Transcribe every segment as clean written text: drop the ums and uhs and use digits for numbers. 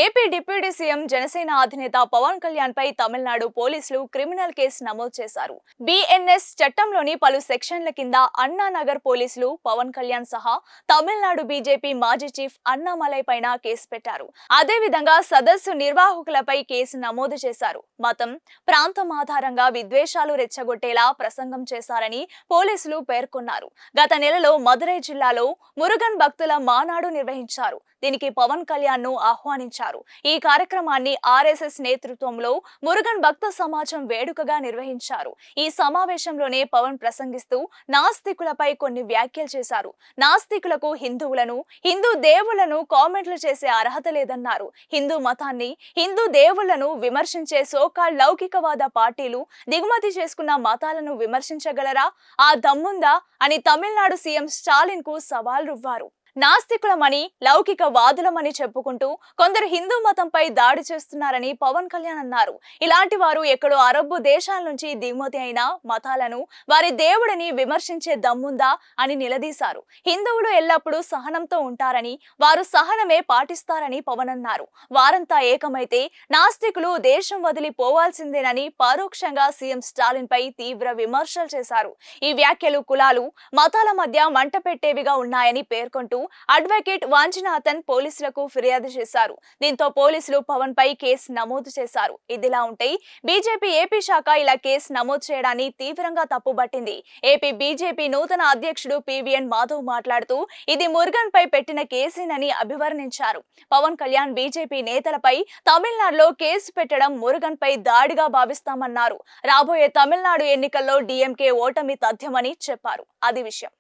AP deputy CM Janasena అధినేత పవన్ కళ్యాణ్ పై తమిళనాడు పోలీసులు criminal case నమోదు చేశారు. బిఎన్ఎస్ చట్టంలోని పలు సెక్షన్ల కింద అన్నానగర్ పోలీసులు పవన్ కళ్యాణ్ సహా తమిళనాడు బీజేపీ మాజీ చీఫ్ అన్నామలై పైన కేసు పెట్టారు. అదే విధంగా సదస్సు నిర్వాహకులపై కేసు నమోదు చేశారు. మతం, ప్రాంతం ఆధారంగా విద్వేషాలు రెచ్చగొట్టేలా ప్రసంగం చేశారని పోలీసులు పేర్కొన్నారు. గత నెలలో మదురై జిల్లాలో మురుగన్ భక్తుల మానాడు నిర్వహించారు. దీనికి పవన్ కళ్యాణ్ ను ఆహ్వానించారు. ఈ కార్యక్రమాన్ని ఆర్ఎస్ఎస్ నేతృత్వంలో మురుగన్ భక్త సమాజం వేడుకగా నిర్వహించారు. ఈ సమావేశంలోనే పవన్ ప్రసంగిస్తూ నాస్తికులపై కొన్ని వ్యాఖ్యలు చేశారు. నాస్తికులకు హిందూ దేవుళ్లను కామెంట్లు చేసే అర్హత లేదన్నారు. హిందూ మతాన్ని, హిందూ దేవుళ్లను విమర్శించే సోకాల్ లౌకికవాద పార్టీలు దిగుమతి చేసుకున్న మతాలను విమర్శించగలరా? ఆ దమ్ముందా అని తమిళనాడు సీఎం స్టాలిన్ కు సవాల్ రువ్వారు. నాస్తికులమని, లౌకిక వాదులమని చెప్పుకుంటూ కొందరు హిందూ మతంపై దాడి చేస్తున్నారని పవన్ కళ్యాణ్ అన్నారు. ఇలాంటి వారు ఎక్కడో అరబ్బు దేశాల నుంచి దిగుమతి అయిన మతాలను, వారి దేవుడిని విమర్శించే దమ్ముందా అని నిలదీశారు. హిందువులు ఎల్లప్పుడూ సహనంతో ఉంటారని, వారు సహనమే పాటిస్తారని పవన్ అన్నారు. వారంతా ఏకమైతే నాస్తికులు దేశం వదిలి పోవాల్సిందేనని పరోక్షంగా సీఎం స్టాలిన్ పై తీవ్ర విమర్శలు చేశారు. ఈ వ్యాఖ్యలు కులాలు, మతాల మధ్య మంట పెట్టేవిగా ఉన్నాయని పేర్కొంటూ అడ్వకేట్ వాంచినాథన్ పోలీసులకు ఫిర్యాదు చేశారు. దీంతో పోలీసులు పవన్ పై కేసు నమోదు చేశారు. ఇదిలా ఉంటే బీజేపీ ఏపీ శాఖ ఇలా కేసు నమోదు చేయడాన్ని తీవ్రంగా తప్పుబట్టింది. ఏపీ బీజేపీ నూతన అధ్యక్షుడు పివిఎన్ మాధవ్ మాట్లాడుతూ ఇది మురుగన్ పై పెట్టిన కేసేనని అభివర్ణించారు. పవన్ కళ్యాణ్ బీజేపీ నేతలపై తమిళనాడులో కేసు పెట్టడం మురుగన్ పై దాడిగా భావిస్తామన్నారు. రాబోయే తమిళనాడు ఎన్నికల్లో డీఎంకే ఓటమి తథ్యమని చెప్పారు. అది విషయం.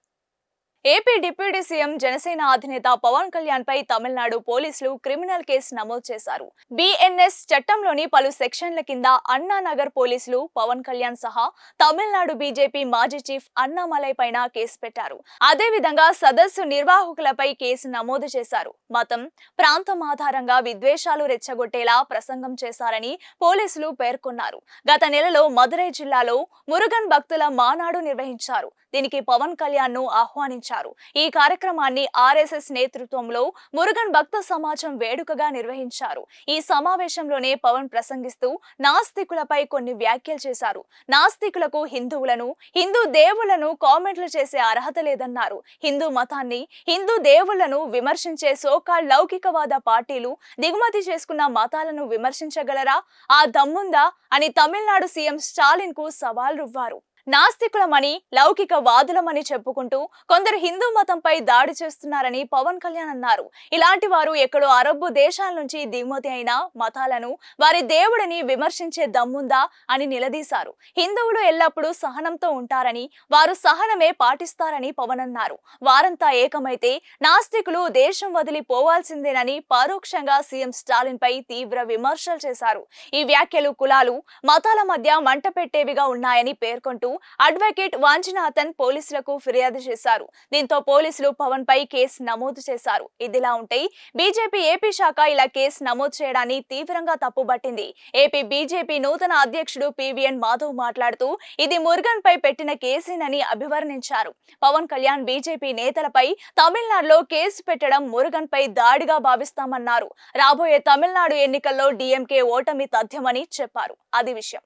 ఏపీ డిప్యూటీ సీఎం జనసేన అధినేత పవన్ కళ్యాణ్ పై తమిళనాడు పోలీసులు క్రిమినల్ కేసు నమోదు చేశారు. బిఎన్ఎస్ చట్టంలోని పలు సెక్షన్ల కింద అన్నానగర్ పోలీసులు పవన్ కళ్యాణ్ సహా తమిళనాడు బీజేపీ మాజీ చీఫ్ అన్నామలై పైన కేసు పెట్టారు. అదే విధంగా సదస్సు నిర్వాహకులపై కేసు నమోదు చేశారు. మతం, ప్రాంతం ఆధారంగా విద్వేషాలు రెచ్చగొట్టేలా ప్రసంగం చేశారని పోలీసులు పేర్కొన్నారు. గత నెలలో మదురై జిల్లాలో మురుగన్ భక్తుల మానాడు నిర్వహించారు. దీనికి పవన్ కళ్యాణ్ ను ఆహ్వానించారు. ఈ కార్యక్రమాన్ని ఆర్ఎస్ఎస్ నేతృత్వంలో మురుగన్ భక్త సమాజం వేడుకగా నిర్వహించారు. ఈ సమావేశంలోనే పవన్ ప్రసంగిస్తూ నాస్తికులపై కొన్ని వ్యాఖ్యలు చేశారు. నాస్తికులకు హిందూ దేవుళ్లను కామెంట్లు చేసే అర్హత లేదన్నారు. హిందూ మతాన్ని, హిందూ దేవుళ్లను విమర్శించే సోకాల్ లౌకికవాద పార్టీలు దిగుమతి చేసుకున్న మతాలను విమర్శించగలరా? ఆ దమ్ముందా అని తమిళనాడు సీఎం స్టాలిన్ కు సవాల్ రువ్వారు. నాస్తికులమని, లౌకిక వాదులమని చెప్పుకుంటూ కొందరు హిందూ మతంపై దాడి చేస్తున్నారని పవన్ కళ్యాణ్ అన్నారు. ఇలాంటి వారు ఎక్కడో అరబ్బు దేశాల నుంచి దిగుమతి అయిన మతాలను, వారి దేవుడిని విమర్శించే దమ్ముందా అని నిలదీశారు. హిందువులు ఎల్లప్పుడూ సహనంతో ఉంటారని, వారు సహనమే పాటిస్తారని పవన్ అన్నారు. వారంతా ఏకమైతే నాస్తికులు దేశం వదిలి పోవాల్సిందేనని పరోక్షంగా సీఎం స్టాలిన్ పై తీవ్ర విమర్శలు చేశారు. ఈ వ్యాఖ్యలు కులాలు, మతాల మధ్య మంట పెట్టేవిగా ఉన్నాయని పేర్కొంటూ అడ్వకేట్ వాంచినాథన్ పోలీసులకు ఫిర్యాదు చేశారు. దీంతో పోలీసులు పవన్ పై కేసు నమోదు చేశారు. ఇదిలా ఉంటే బీజేపీ ఏపీ శాఖ ఇలా కేసు నమోదు చేయడాన్ని తీవ్రంగా తప్పుబట్టింది. ఏపీ బీజేపీ నూతన అధ్యక్షుడు పివిఎన్ మాధవ్ మాట్లాడుతూ ఇది మురుగన్ పై పెట్టిన కేసేనని అభివర్ణించారు. పవన్ కళ్యాణ్ బీజేపీ నేతలపై తమిళనాడులో కేసు పెట్టడం మురుగన్ పై దాడిగా భావిస్తామన్నారు. రాబోయే తమిళనాడు ఎన్నికల్లో డీఎంకే ఓటమి తథ్యమని చెప్పారు. అది విషయం.